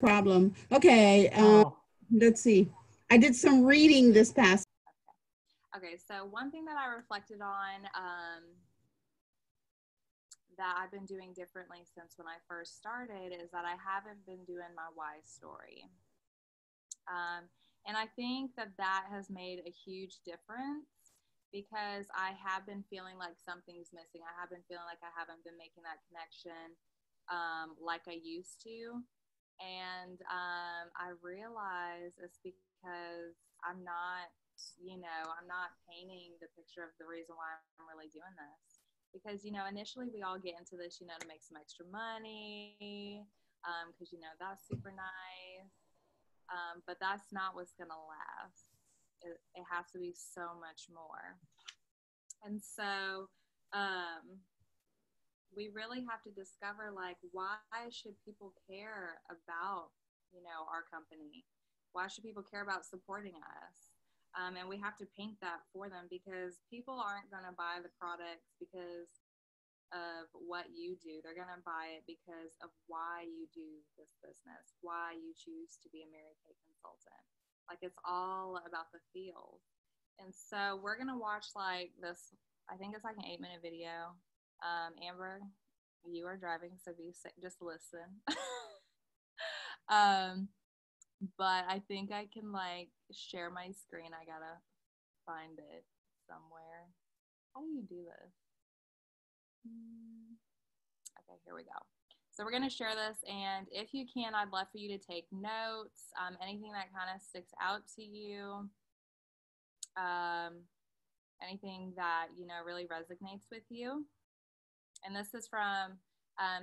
Problem. Okay, Oh, let's see. I did some reading this past. Okay, so one thing that I reflected on that I've been doing differently since when I first started is that I haven't been doing my why story. And I think that that has made a huge difference because I have been feeling like something's missing. I have been feeling like I haven't been making that connection like I used to. And I realize it's because I'm not, I'm not painting the picture of the reason why I'm really doing this. Because, initially we all get into this, to make some extra money, because, that's super nice. But that's not what's going to last. It has to be so much more. And so we really have to discover, like, why should people care about, our company? Why should people care about supporting us? And we have to paint that for them because people aren't going to buy the products because of what you do. They're going to buy it because of why you do this business, why you choose to be a Mary Kay consultant. Like, it's all about the feel. And so we're going to watch like this, I think it's like an 8-minute video. Amber, you are driving, so just listen. But I think I can like share my screen. I gotta find it somewhere. How do you do this? Okay, here we go. So we're gonna share this, and if you can, I'd love for you to take notes, anything that kind of sticks out to you, anything that, really resonates with you. And this is from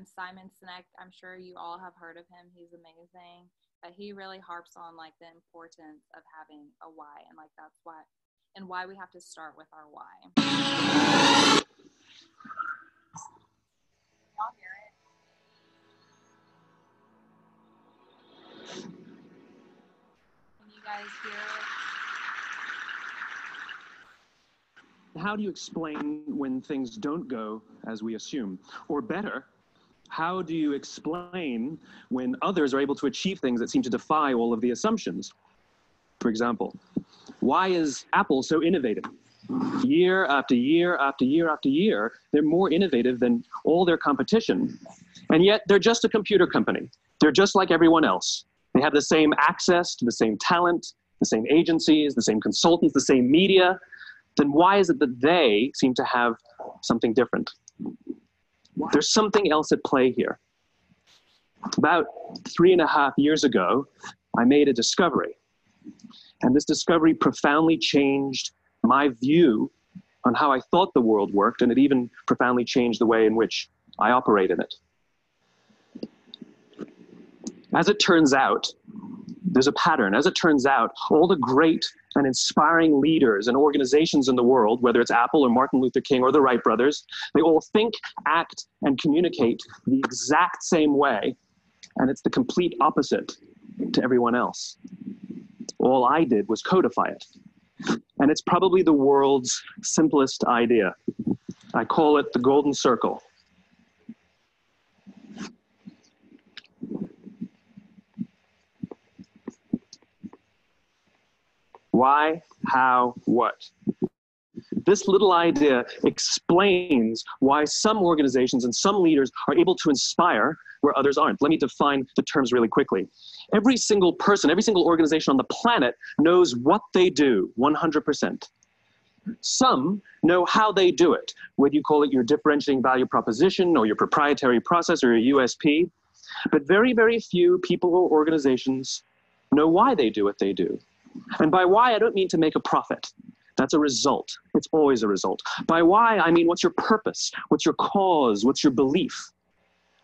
Simon Sinek. I'm sure you all have heard of him. He's amazing. But he really harps on like the importance of having a why, and like that's why we have to start with our why. Y'all hear it? Can you guys hear it? How do you explain when things don't go as we assume? Or better, how do you explain when others are able to achieve things that seem to defy all of the assumptions? For example, why is Apple so innovative? Year after year after year after year, they're more innovative than all their competition. And yet they're just a computer company. They're just like everyone else. They have the same access to the same talent, the same agencies, the same consultants, the same media. Then why is it that they seem to have something different? There's something else at play here. About 3.5 years ago, I made a discovery. And this discovery profoundly changed my view on how I thought the world worked, and it even profoundly changed the way in which I operate in it. As it turns out, there's a pattern. As it turns out, all the great and inspiring leaders and organizations in the world, whether it's Apple or Martin Luther King or the Wright brothers, they all think, act, and communicate the exact same way, and it's the complete opposite to everyone else. All I did was codify it. And it's probably the world's simplest idea. I call it the golden circle. Why, how, what? This little idea explains why some organizations and some leaders are able to inspire where others aren't. Let me define the terms really quickly. Every single person, every single organization on the planet knows what they do, 100%. Some know how they do it, whether you call it your differentiating value proposition or your proprietary process or your USP. But very, very few people or organizations know why they do what they do. And by why, I don't mean to make a profit. That's a result. It's always a result. By why, I mean what's your purpose? What's your cause? What's your belief?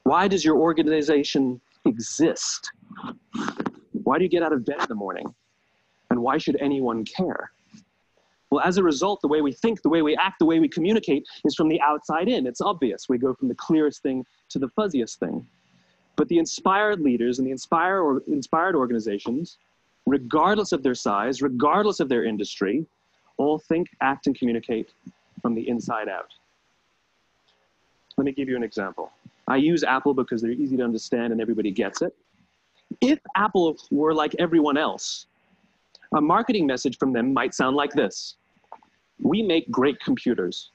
Why does your organization exist? Why do you get out of bed in the morning? And why should anyone care? Well, as a result, the way we think, the way we act, the way we communicate is from the outside in. It's obvious. We go from the clearest thing to the fuzziest thing. But the inspired leaders and the inspired organizations, regardless of their size, regardless of their industry, all think, act, and communicate from the inside out. Let me give you an example. I use Apple because they're easy to understand and everybody gets it. If Apple were like everyone else, a marketing message from them might sound like this. We make great computers.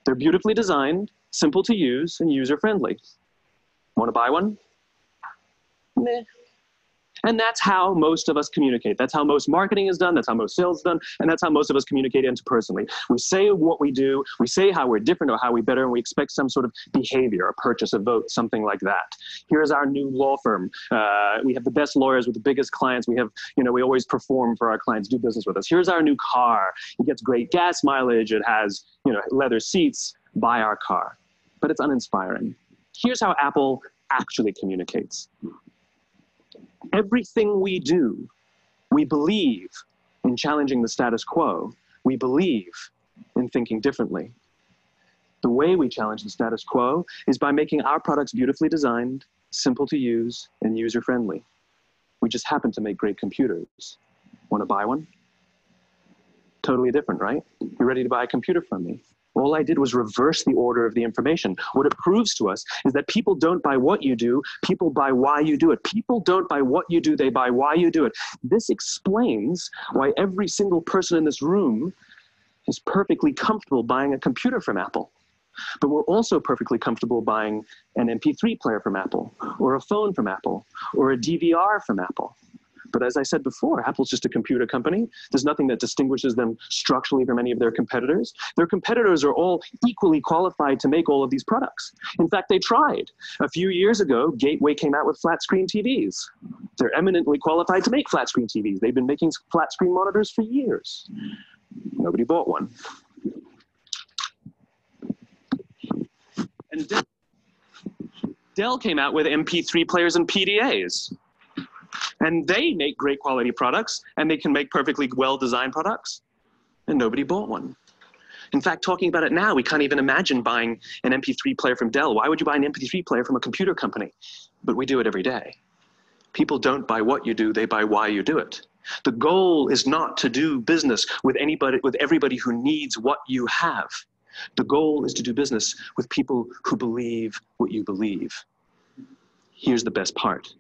They're beautifully designed, simple to use, and user-friendly. Want to buy one? Meh. And that's how most of us communicate. That's how most marketing is done. That's how most sales is done. And that's how most of us communicate interpersonally. We say what we do. We say how we're different or how we better, and we expect some sort of behavior, a purchase, a vote, something like that. Here's our new law firm. We have the best lawyers with the biggest clients. We have, we always perform for our clients, do business with us. Here's our new car. It gets great gas mileage. It has, leather seats. Buy our car. But it's uninspiring. Here's how Apple actually communicates. Everything we do, we believe in challenging the status quo. We believe in thinking differently. The way we challenge the status quo is by making our products beautifully designed, simple to use, and user-friendly. We just happen to make great computers. Want to buy one? Totally different, right? You're ready to buy a computer from me. All I did was reverse the order of the information. What it proves to us is that people don't buy what you do, people buy why you do it. People don't buy what you do, they buy why you do it. This explains why every single person in this room is perfectly comfortable buying a computer from Apple. But we're also perfectly comfortable buying an MP3 player from Apple, or a phone from Apple, or a DVR from Apple. But as I said before, Apple's just a computer company. There's nothing that distinguishes them structurally from any of their competitors. Their competitors are all equally qualified to make all of these products. In fact, they tried. A few years ago, Gateway came out with flat screen TVs. They're eminently qualified to make flat screen TVs. They've been making flat screen monitors for years. Nobody bought one. And Dell came out with MP3 players and PDAs. And they make great quality products, and they can make perfectly well-designed products, and nobody bought one. In fact, talking about it now, we can't even imagine buying an MP3 player from Dell. Why would you buy an MP3 player from a computer company? But we do it every day. People don't buy what you do, they buy why you do it. The goal is not to do business with everybody who needs what you have. The goal is to do business with people who believe what you believe. Here's the best part.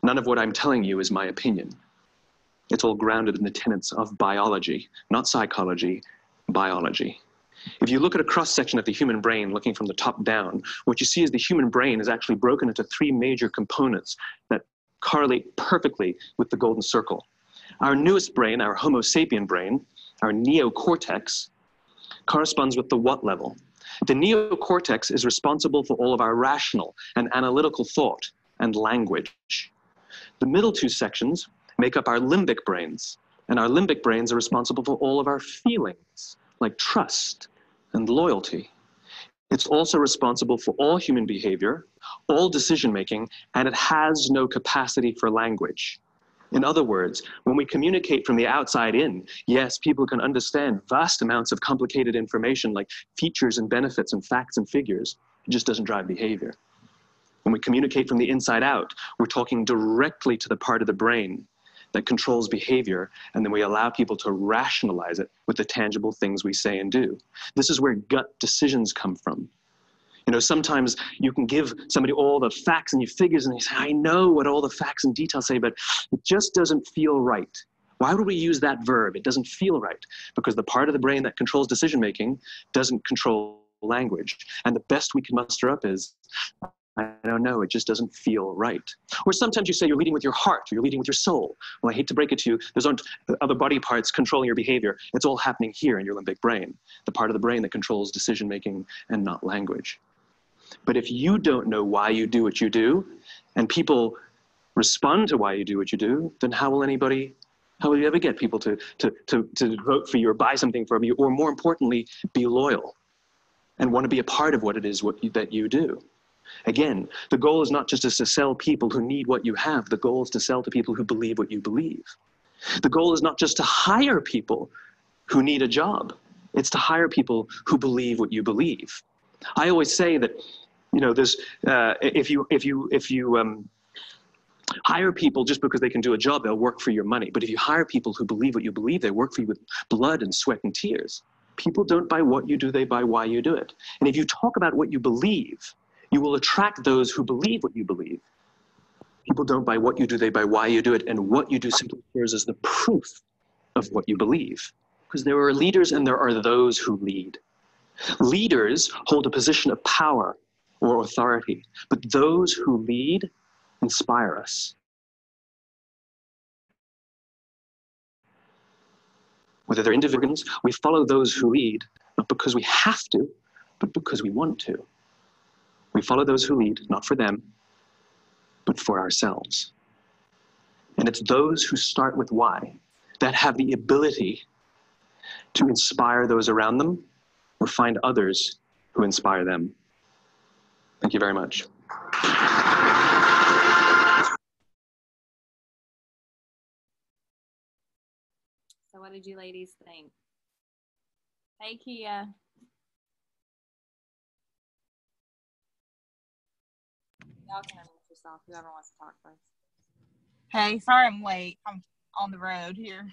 None of what I'm telling you is my opinion. It's all grounded in the tenets of biology, not psychology, biology. If you look at a cross-section of the human brain, looking from the top down, what you see is the human brain is actually broken into three major components that correlate perfectly with the golden circle. Our newest brain, our Homo sapien brain, our neocortex, corresponds with the what level. The neocortex is responsible for all of our rational and analytical thought and language. The middle two sections make up our limbic brains, and our limbic brains are responsible for all of our feelings, like trust and loyalty. It's also responsible for all human behavior, all decision-making, and it has no capacity for language. In other words, when we communicate from the outside in, yes, people can understand vast amounts of complicated information like features and benefits and facts and figures. It just doesn't drive behavior. When we communicate from the inside out, we're talking directly to the part of the brain that controls behavior, and then we allow people to rationalize it with the tangible things we say and do. This is where gut decisions come from. Sometimes you can give somebody all the facts and figures, and they say, I know what all the facts and details say, but it just doesn't feel right. Why would we use that verb? It doesn't feel right. Because the part of the brain that controls decision-making doesn't control language. And the best we can muster up is, I don't know, it just doesn't feel right. Or sometimes you say you're leading with your heart, or you're leading with your soul. Well, I hate to break it to you, those aren't other body parts controlling your behavior. It's all happening here in your limbic brain, the part of the brain that controls decision-making and not language. But if you don't know why you do what you do, and people respond to why you do what you do, then how will you ever get people to vote for you or buy something from you, or more importantly, be loyal and want to be a part of what it is that you do? Again, the goal is not just to sell people who need what you have. The goal is to sell to people who believe what you believe. The goal is not just to hire people who need a job. It's to hire people who believe what you believe. I always say that, if you hire people just because they can do a job, they'll work for your money. But if you hire people who believe what you believe, they work for you with blood and sweat and tears. People don't buy what you do, they buy why you do it. And if you talk about what you believe, you will attract those who believe what you believe. People don't buy what you do, they buy why you do it, and what you do simply serves as the proof of what you believe. Because there are leaders and there are those who lead. Leaders hold a position of power or authority, but those who lead inspire us. Whether they're individuals, we follow those who lead, not because we have to, but because we want to. We follow those who lead, not for them, but for ourselves. And it's those who start with why that have the ability to inspire those around them or find others who inspire them. Thank you very much. So what did you ladies think? Hey, Kia. Y'all can unmute yourself, whoever wants to talk first. Hey, sorry I'm late. I'm on the road here.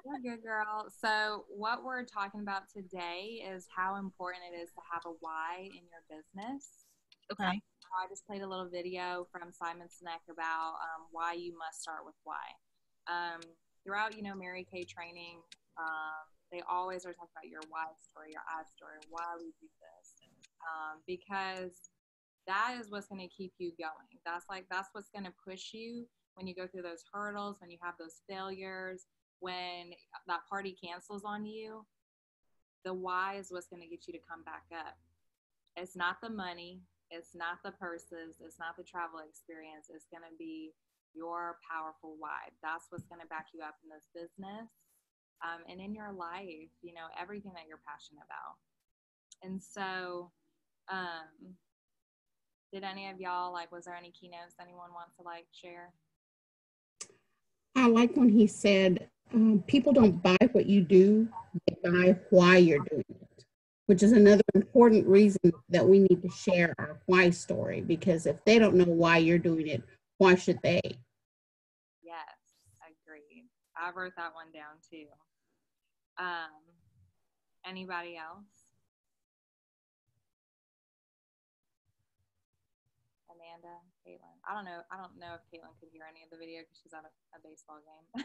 You're good, girl. So what we're talking about today is how important it is to have a why in your business. Okay. I just played a little video from Simon Sinek about why you must start with why. Throughout, Mary Kay training, they always are talking about your why story, your I story, why we do this, because that is what's going to keep you going. That's what's going to push you when you go through those hurdles, when you have those failures, when that party cancels on you. The why is what's going to get you to come back up. It's not the money. It's not the purses. It's not the travel experience. It's going to be your powerful why. That's what's going to back you up in this business and in your life, everything that you're passionate about. And so, did any of y'all, was there any keynotes anyone wants to share? I like when he said, people don't buy what you do, they buy why you're doing it, which is another important reason that we need to share our why story, because if they don't know why you're doing it, why should they? Yes, agreed. I wrote that one down too. Anybody else? Amanda, Caitlin. I don't know if Caitlin could hear any of the video because she's at a baseball game.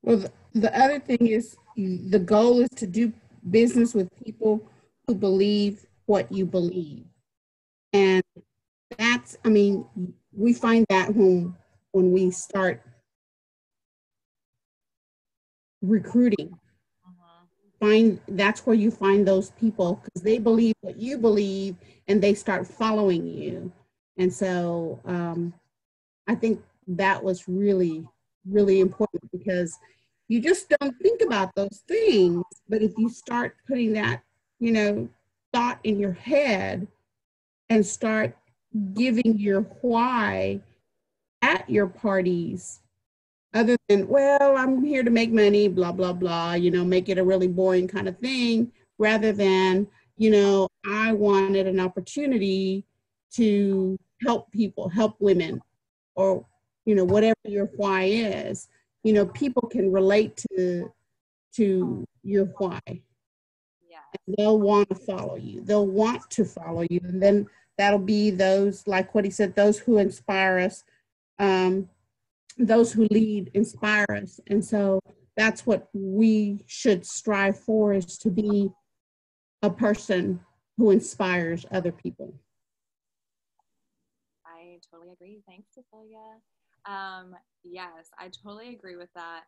Well, the other thing is the goal is to do business with people who believe what you believe. And that's, we find that when we start recruiting, that's where you find those people, because they believe what you believe and they start following you. And so I think that was really, really important, because you just don't think about those things. But if you start putting that, thought in your head and start giving your why at your parties, other than, well, I'm here to make money, blah, blah, blah, make it a really boring kind of thing, rather than, I wanted an opportunity to help people, help women, or, whatever your why is, people can relate to your why. Yeah. They'll want to follow you. They'll want to follow you. And then that'll be those, like what he said, those who inspire us, those who lead inspire us. And so that's what we should strive for, is to be a person who inspires other people. I totally agree. Thanks, Cecilia. Yes, I totally agree with that.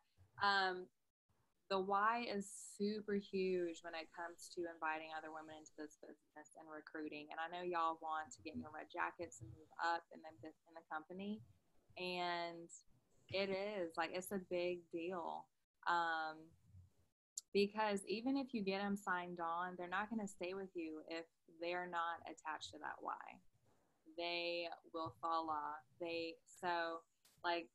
The why is super huge when it comes to inviting other women into this business and recruiting. And I know y'all want to get in your red jackets and move up in the company. And it is it's a big deal. Because even if you get them signed on, they're not going to stay with you if they're not attached to that why. They will fall off.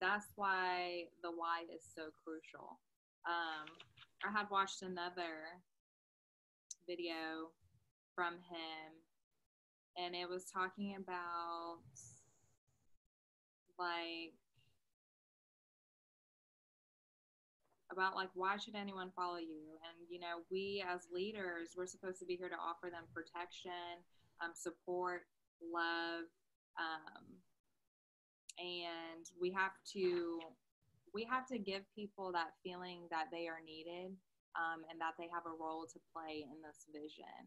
That's why the why is so crucial. I had watched another video from him, and it was talking about why should anyone follow you? And we as leaders, we're supposed to be here to offer them protection, support, love, and we have to give people that feeling that they are needed, and that they have a role to play in this vision.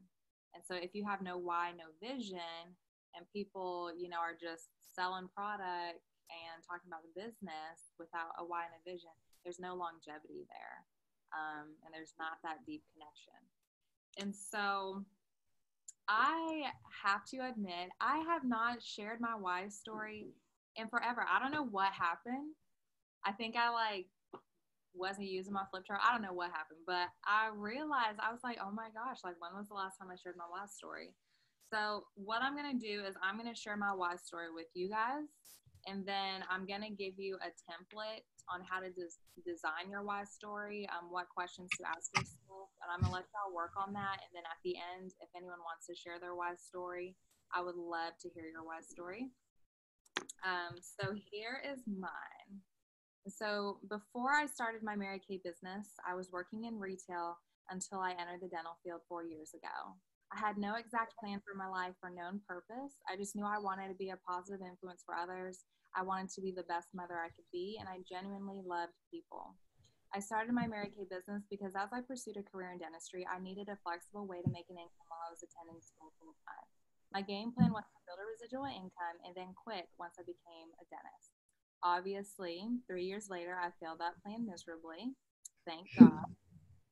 And so if you have no why, no vision, and people, are just selling product and talking about the business without a why and a vision, there's no longevity there. And there's not that deep connection. And so I have to admit, I have not shared my why story in forever. I don't know what happened. I think I wasn't using my flip chart. I don't know what happened, but I realized, I was like, oh my gosh, when was the last time I shared my why story? So what I'm going to do is I'm going to share my why story with you guys. And then I'm going to give you a template on how to design your why story, what questions to ask yourself. And I'm going to let y'all work on that. And then at the end, if anyone wants to share their why story, I would love to hear your why story. So here is mine. So before I started my Mary Kay business, I was working in retail until I entered the dental field 4 years ago. I had no exact plan for my life or known purpose. I just knew I wanted to be a positive influence for others. I wanted to be the best mother I could be, and I genuinely loved people. I started my Mary Kay business because as I pursued a career in dentistry, I needed a flexible way to make an income while I was attending school full time. My game plan was to build a residual income and then quit once I became a dentist. Obviously, 3 years later, I failed that plan miserably. Thank God.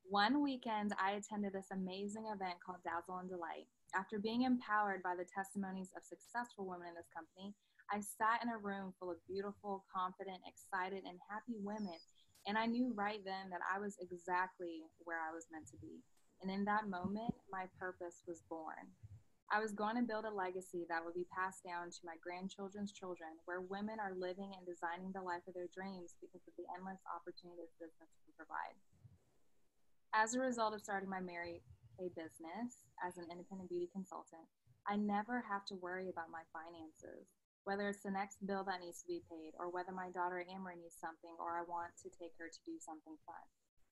One weekend, I attended this amazing event called Dazzle and Delight. After being empowered by the testimonies of successful women in this company, I sat in a room full of beautiful, confident, excited, and happy women, and I knew right then that I was exactly where I was meant to be. And in that moment, my purpose was born. I was going to build a legacy that would be passed down to my grandchildren's children, where women are living and designing the life of their dreams because of the endless opportunities business can provide. As a result of starting my Mary Kay business as an independent beauty consultant, I never have to worry about my finances, whether it's the next bill that needs to be paid, or whether my daughter Amory needs something, or I want to take her to do something fun.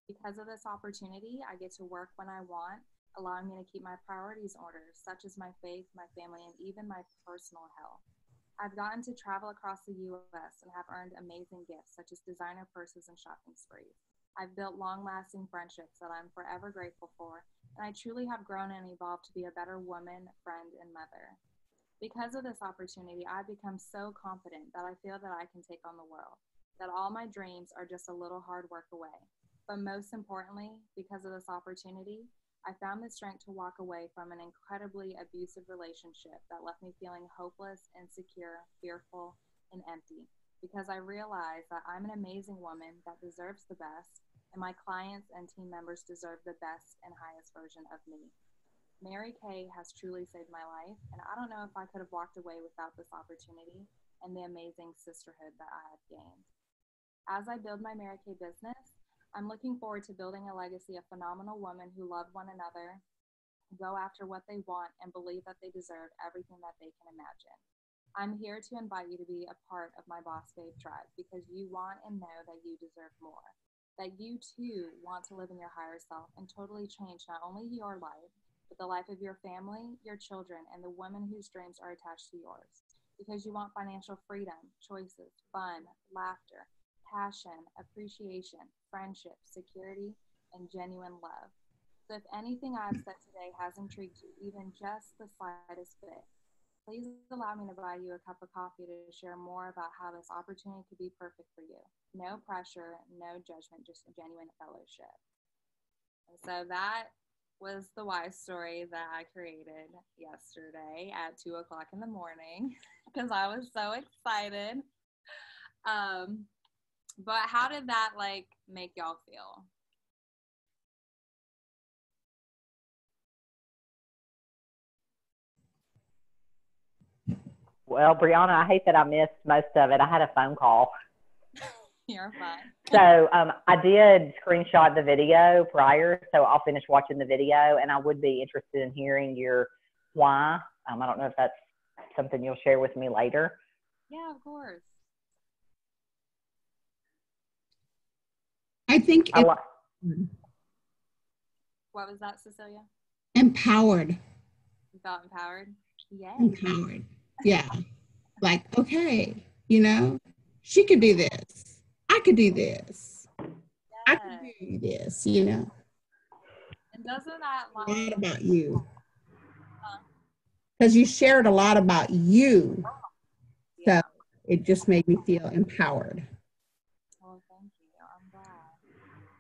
Because of this opportunity, I get to work when I want, allowing me to keep my priorities in order, such as my faith, my family, and even my personal health. I've gotten to travel across the U.S. and have earned amazing gifts, such as designer purses and shopping sprees. I've built long-lasting friendships that I'm forever grateful for, and I truly have grown and evolved to be a better woman, friend, and mother. Because of this opportunity, I've become so confident that I feel that I can take on the world, that all my dreams are just a little hard work away. But most importantly, because of this opportunity, I found the strength to walk away from an incredibly abusive relationship that left me feeling hopeless, insecure, fearful, and empty, because I realized that I'm an amazing woman that deserves the best, and my clients and team members deserve the best and highest version of me. Mary Kay has truly saved my life, and I don't know if I could have walked away without this opportunity and the amazing sisterhood that I have gained. As I build my Mary Kay business, I'm looking forward to building a legacy of phenomenal women who love one another, go after what they want, and believe that they deserve everything that they can imagine. I'm here to invite you to be a part of my Boss Babe tribe because you want and know that you deserve more, that you too want to live in your higher self and totally change not only your life, but the life of your family, your children, and the women whose dreams are attached to yours. Because you want financial freedom, choices, fun, laughter, passion, appreciation, friendship, security, and genuine love. So if anything I've said today has intrigued you, even just the slightest bit, please allow me to buy you a cup of coffee to share more about how this opportunity could be perfect for you. No pressure, no judgment, just a genuine fellowship. And so that was the why story that I created yesterday at 2:00 in the morning because I was so excited. But how did that make y'all feel? Well, Breanna, I hate that I missed most of it. I had a phone call. You're fine. So I did screenshot the video prior, so I'll finish watching the video, and I would be interested in hearing your why. I don't know if that's something you'll share with me later. Yeah, of course. I think what was that, Cecilia? Empowered. You felt empowered? Yes. Empowered. Yeah. Like, okay, you know, she could do this. I could do this. I could Yes. do this, you know. And doesn't that A lot like, about you. uh, Because you shared a lot about you. So yeah. it just made me feel empowered. Well, thank you. I'm glad.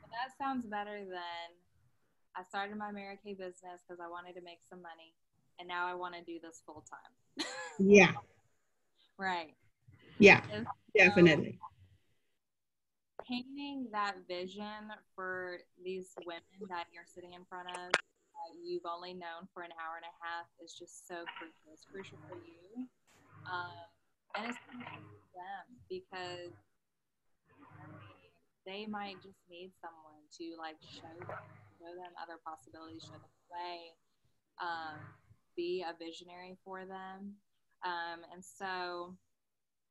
But that sounds better than I started my Mary Kay business because I wanted to make some money, and now I want to do this full time. Yeah. Right. Yeah. And so Definitely. painting that vision for these women that you're sitting in front of that you've only known for an hour and a half is just so crucial. It's crucial for you. And it's crucial for them because I mean, they might just need someone to like show them other possibilities, show them the way, be a visionary for them. And so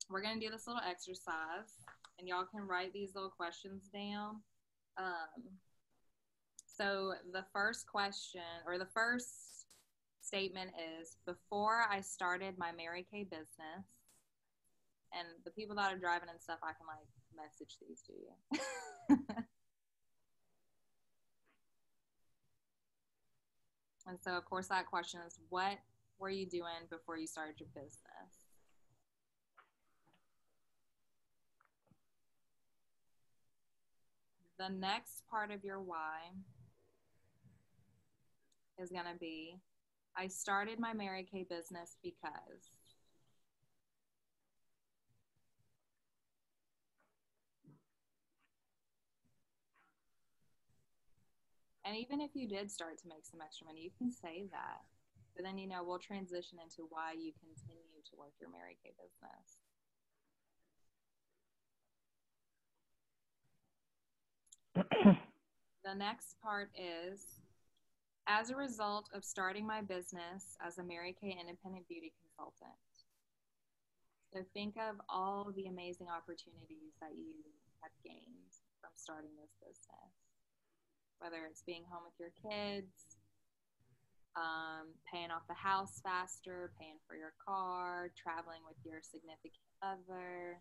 we're gonna do this little exercise, and y'all can write these little questions down. Um, so the first question or the first statement is: before I started my Mary Kay business, and the people that are driving and stuff, I can like message these to you. And so, of course, that question is: what were you doing before you started your business? The next part of your why is going to be: I started my Mary Kay business because. And even if you did start to make some extra money, you can say that. But then, we'll transition into why you continue to work your Mary Kay business. The next part is: as a result of starting my business as a Mary Kay independent beauty consultant. So think of all the amazing opportunities that you have gained from starting this business, whether it's being home with your kids, paying off the house faster, paying for your car, traveling with your significant other,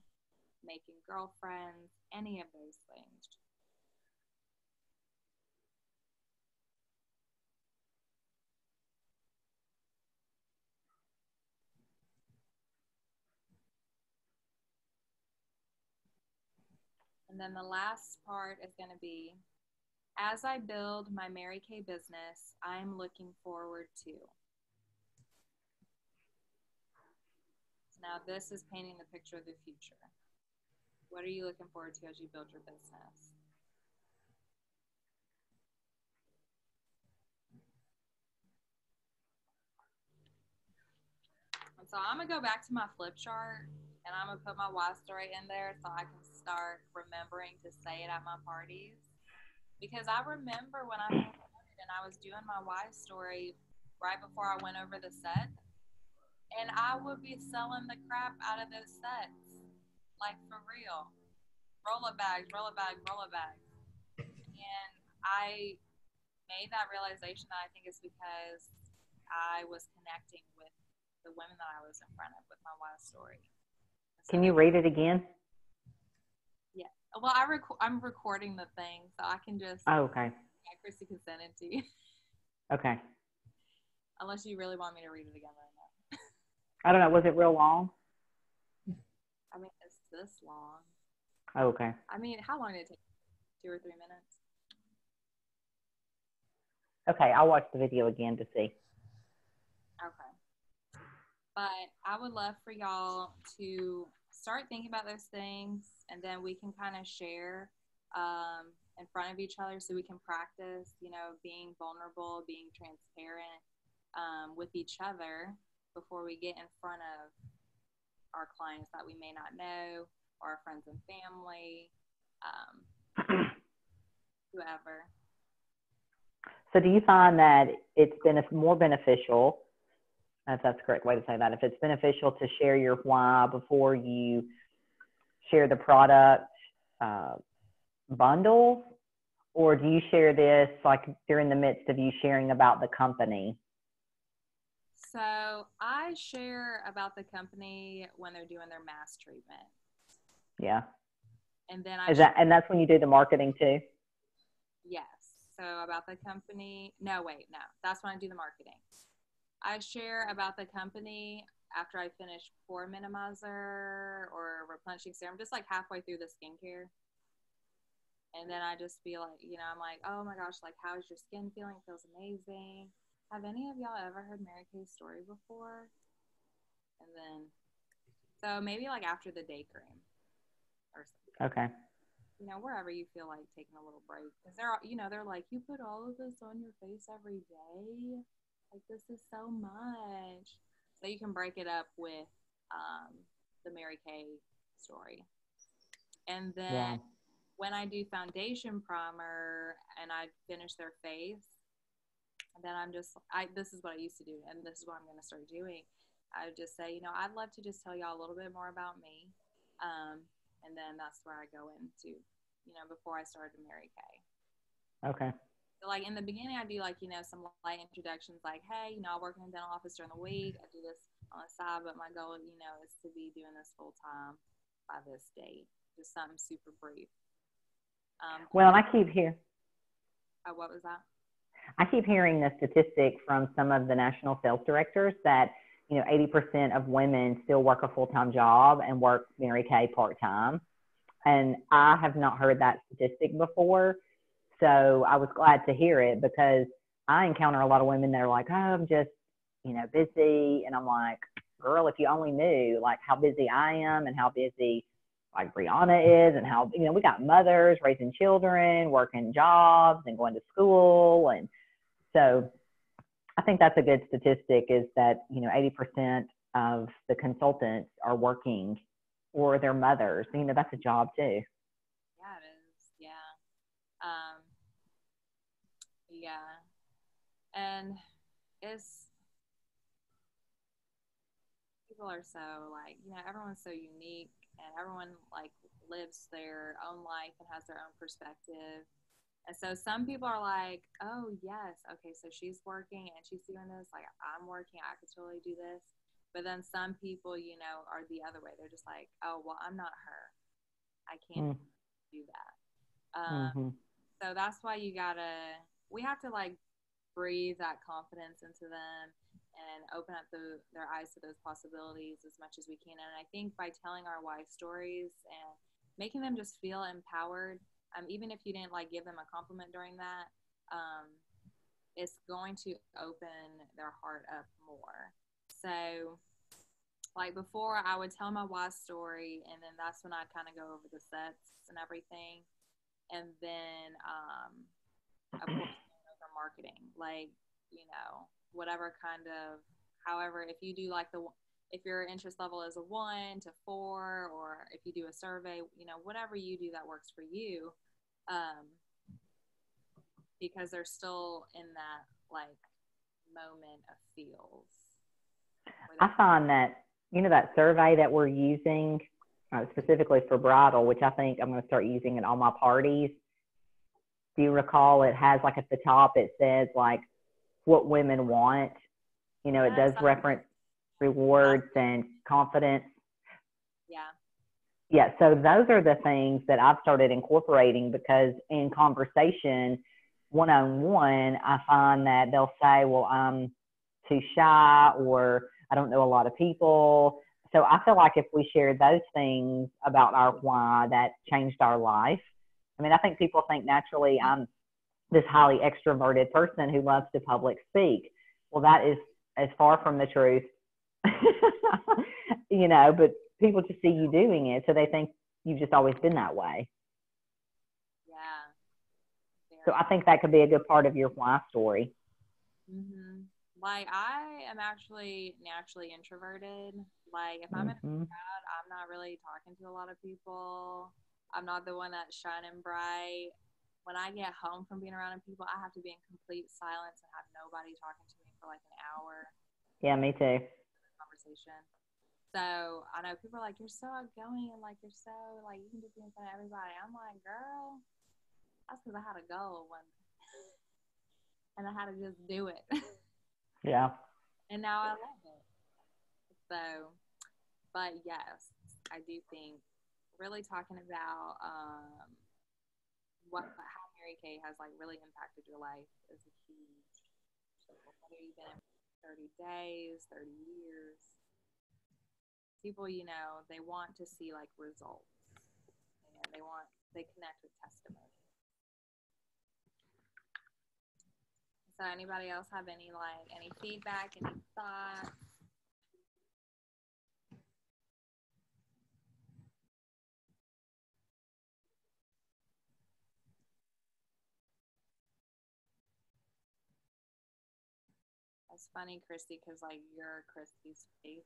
making girlfriends, any of those things. And then the last part is going to be: as I build my Mary Kay business, I'm looking forward to. So now this is painting the picture of the future. What are you looking forward to as you build your business? And so I'm going to go back to my flip chart, and I'm going to put my why story in there so I can start remembering to say it at my parties. Because I remember when I started and I was doing my why story right before I went over the set, and I would be selling the crap out of those sets. Like, for real. Roll-up bags, roll-up bags, roll-up bags. And I made that realization that I think it's because I was connecting with the women that I was in front of with my why story. So Can you read it again? Yeah. Well, I'm recording the thing, so I can just. Oh, okay. Yeah, Chrissy can send it to you. Okay. Unless you really want me to read it again right now. I don't know. Was it real long? I mean, it's this long. Oh, okay. I mean, how long did it take? 2 or 3 minutes? Okay, I'll watch the video again to see. Okay. But I would love for y'all to start thinking about those things, and then we can kind of share in front of each other so we can practice, being vulnerable, being transparent with each other before we get in front of our clients that we may not know, or our friends and family, whoever. So do you find that it's been more beneficial, if that's the correct way to say that, if it's beneficial to share your why before you share the product bundles, or do you share this like during the midst of you sharing about the company? So I share about the company when they're doing their mass treatment. Yeah. And then and that's when you do the marketing too? Yes. So about the company. No, that's when I do the marketing. I share about the company after I finish pore minimizer or replenishing serum, just like halfway through the skincare. And then I just feel like, I'm like, oh my gosh, like, how's your skin feeling? It feels amazing. Have any of y'all ever heard Mary Kay's story before? And then, so maybe like after the day cream or something. Okay. Wherever you feel like taking a little break. Because they're like, you put all of this on your face every day? Like, this is so much. So you can break it up with the Mary Kay story. And then when I do foundation primer and I finish their face, then this is what I used to do, and this is what I'm going to start doing. I would just say, I'd love to just tell y'all a little bit more about me. And then that's where I go into, before I started Mary Kay. Okay. So like in the beginning, I do like, some light introductions like, hey, I work in a dental office during the week. I do this on the side, but my goal, is to be doing this full time by this date. Just something super brief. Well, I keep hearing. What was that? I keep hearing the statistic from some of the national sales directors that, 80% of women still work a full-time job and work Mary Kay part-time. And I have not heard that statistic before. So I was glad to hear it because I encounter a lot of women that are like, oh, I'm just, busy. And I'm like, girl, if you only knew like how busy I am and how busy like Breanna is and how, we got mothers raising children, working jobs and going to school. And so I think that's a good statistic is that, 80% of the consultants are working or their mothers. That's a job too. Yeah, it is. Yeah. Yeah. And people are so like, everyone's so unique and everyone like lives their own life and has their own perspective. And so some people are like, oh, yes, okay, so she's working and she's doing this. Like, I'm working, I could totally do this. But then some people, are the other way. They're just like, oh, well, I'm not her. I can't do that. So that's why we have to, like, breathe that confidence into them and open up their eyes to those possibilities as much as we can. And I think by telling our life stories and making them just feel empowered, even if you didn't like give them a compliment during that, it's going to open their heart up more. So like before I would tell my why story and then that's when I'd kind of go over the sets and everything. And then, of course, over marketing, like, whatever kind of, however, if you do like if your interest level is a 1 to 4, or if you do a survey, whatever you do that works for you. Because they're still in that like moment of feels. I find that, that survey that we're using specifically for bridal, which I think I'm going to start using at all my parties. Do you recall it has like at the top, it says like what women want, it does reference rewards and confidence. Yeah. So those are the things that I've started incorporating because in conversation, one-on-one, I find that they'll say, well, I'm too shy or I don't know a lot of people. So I feel like if we shared those things about our why, that changed our life. I mean, I think people think naturally I'm this highly extroverted person who loves to public speak. Well, that is as far from the truth, but people just see you doing it. So they think you've just always been that way. Yeah. So I think that could be a good part of your why story. Mm-hmm. Like I am actually naturally introverted. Like if I'm in a crowd, I'm not really talking to a lot of people. I'm not the one that's shining bright. When I get home from being around people, I have to be in complete silence and have nobody talking to me for like an hour. Yeah, me too. Conversation. So I know people are like, you're so outgoing and like you're so like you can just be in front of everybody. I'm like, girl, that's because I had a goal and I had to just do it. Yeah. And now I love it. So, but yes, I do think really talking about how Mary Kay has like really impacted your life is a huge. Whether you've been in 30 days, 30 years, people, you know, they want to see like results, and they connect with testimony. So, anybody else have any feedback, any thoughts? It's funny, Christy, because like you're Christy's face.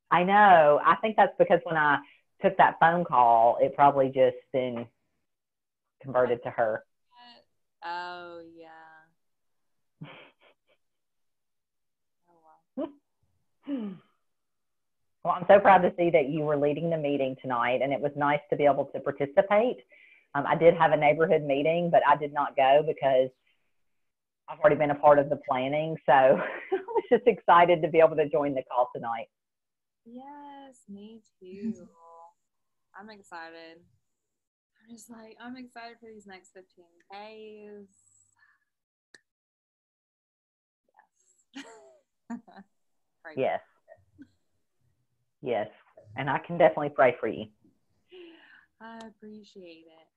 I know. I think that's because when I took that phone call, it probably just then converted to her. Oh, yeah. Oh, wow. Well, I'm so proud to see that you were leading the meeting tonight, and it was nice to be able to participate. I did have a neighborhood meeting, but I did not go because I've already been a part of the planning. So I was just excited to be able to join the call tonight. Yes, me too. I'm excited. I'm excited for these next 15 days. Yes. Yes. Yes. And I can definitely pray for you. I appreciate it.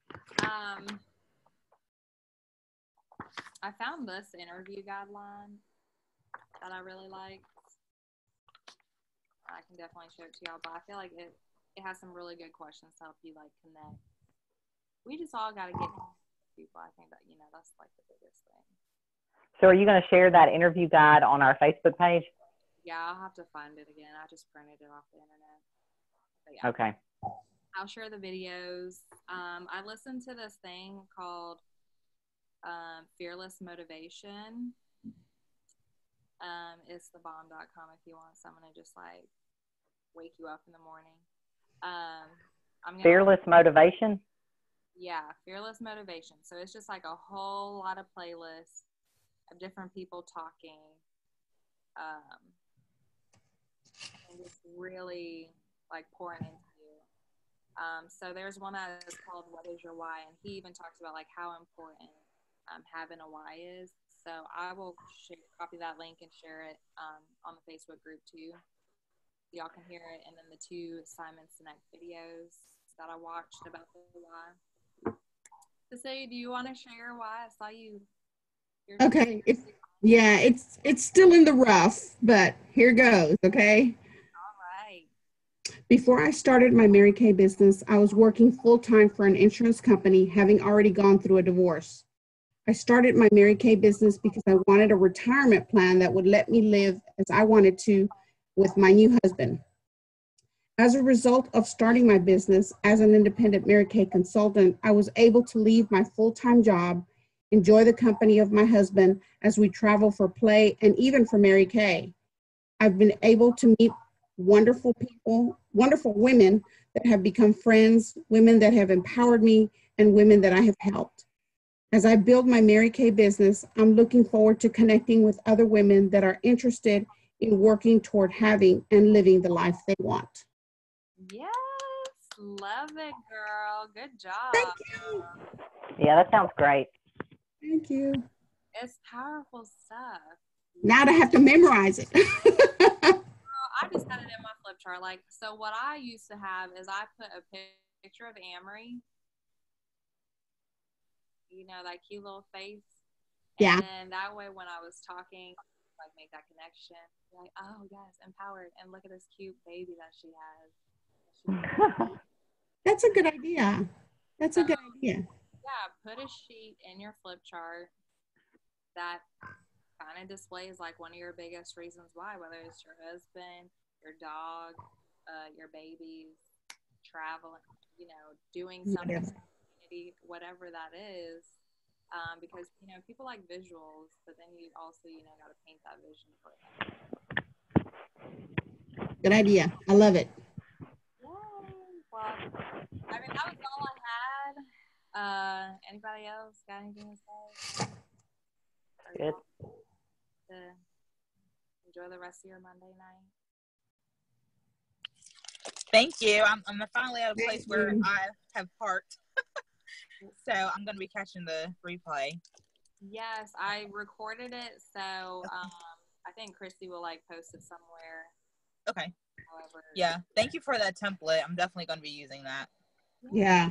I found this interview guideline that I really like. I can definitely show it to y'all, but I feel like it has some really good questions to help you like connect. We just all got to get people. I think that, you know, that's like the biggest thing. So are you going to share that interview guide on our Facebook page? Yeah, I'll have to find it again. I just printed it off the internet. Yeah. Okay. I'll share the videos. I listened to this thing called Fearless Motivation. It's thebomb.com if you want someone to just like wake you up in the morning. Fearless Motivation? Yeah, Fearless Motivation. So it's just like a whole lot of playlists of different people talking. And just really like pouring into you. So there's one that is called What Is Your Why? And he even talks about like how important having a why is. So I will copy that link and share it on the Facebook group too. Y'all can hear it. And then the 2 Simon Sinek videos that I watched about the why. So say, do you want to share why? I saw you. Okay. It's still in the rough, but here goes. Okay. All right. Before I started my Mary Kay business, I was working full-time for an insurance company, having already gone through a divorce. I started my Mary Kay business because I wanted a retirement plan that would let me live as I wanted to with my new husband. As a result of starting my business as an independent Mary Kay consultant, I was able to leave my full-time job, enjoy the company of my husband as we travel for play and even for Mary Kay. I've been able to meet wonderful people, wonderful women that have become friends, women that have empowered me, and women that I have helped. As I build my Mary Kay business, I'm looking forward to connecting with other women that are interested in working toward having and living the life they want. Yes, love it, girl. Good job. Thank you. Yeah, that sounds great. Thank you. It's powerful stuff. Now I have to memorize it. I just got it in my flip chart. Like, so what I used to have is I put a picture of Amory, you know, that cute little face. Yeah. And that way when I was talking, like make that connection. Like, oh yes, empowered. And look at this cute baby that she has. That's a good idea. That's a good idea. Yeah, put a sheet in your flip chart that kind of displays like one of your biggest reasons why, whether it's your husband, your dog, your babies, traveling, you know, doing something in the community, whatever that is. Because, you know, people like visuals, but then you also, you know, got to paint that vision for them. Good idea. I love it. Yay. Well, I mean, that was all I had. Anybody else got anything to say? Good. to enjoy the rest of your Monday night. Thank you. I'm finally at a Thank place where you. I have parked. So I'm going to be catching the replay. Yes, I recorded it, so I think Christy will like post it somewhere. Okay. However, Yeah. Thank you for that template. I'm definitely going to be using that. Yeah.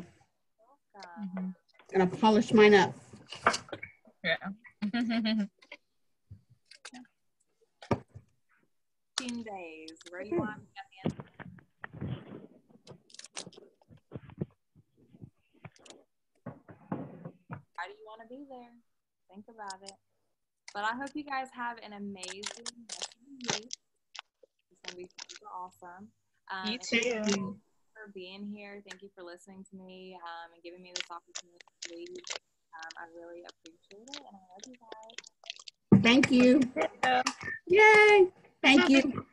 welcome. Gonna polish mine up. Yeah. 15 days. Where do you want to be at the end? Why do you want to be there? Think about it. But I hope you guys have an amazing rest of the week. It's going to be super awesome. You and too. Thank you for being here. Thank you for listening to me and giving me this opportunity to lead. I really appreciate it, and I love you guys. Thank you. Yeah. Yay. Thank you.